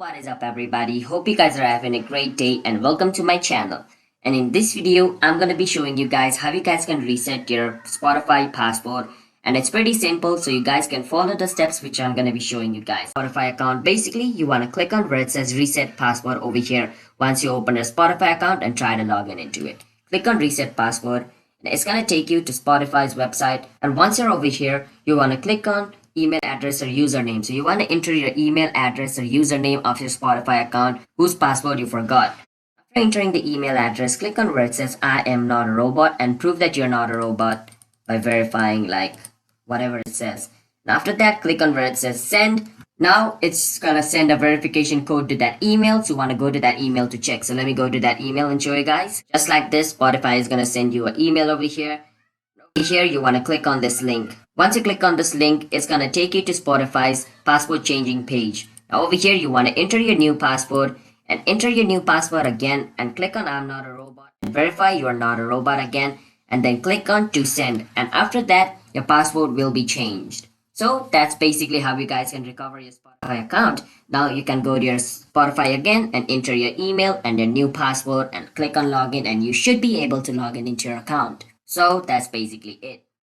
What is up everybody? Hope you guys are having a great day and welcome to my channel. And in this video, I'm going to be showing you guys how you guys can reset your Spotify password. And it's pretty simple, so you guys can follow the steps which I'm going to be showing you guys. Spotify account, basically you want to click on where it says reset password over here once you open your Spotify account and try to log in into it. Click on reset password and it's going to take you to Spotify's website. And once you're over here, you want to click on email address or username. So you want to enter your email address or username of your Spotify account whose password you forgot. After entering the email address, click on where it says I am not a robot and prove that you're not a robot by verifying like whatever it says. And after that, click on where it says send. Now it's gonna send a verification code to that email, so you want to go to that email to check. So let me go to that email and show you guys. Just like this, Spotify is gonna send you an email over here. Here you want to click on this link. Once you click on this link, it's going to take you to Spotify's password changing page. Now over here you want to enter your new password and enter your new password again and click on I'm not a robot and verify you are not a robot again and then click on to send, and after that your password will be changed. So that's basically how you guys can recover your Spotify account. Now you can go to your Spotify again and enter your email and your new password and click on login and you should be able to log in into your account. So that's basically it.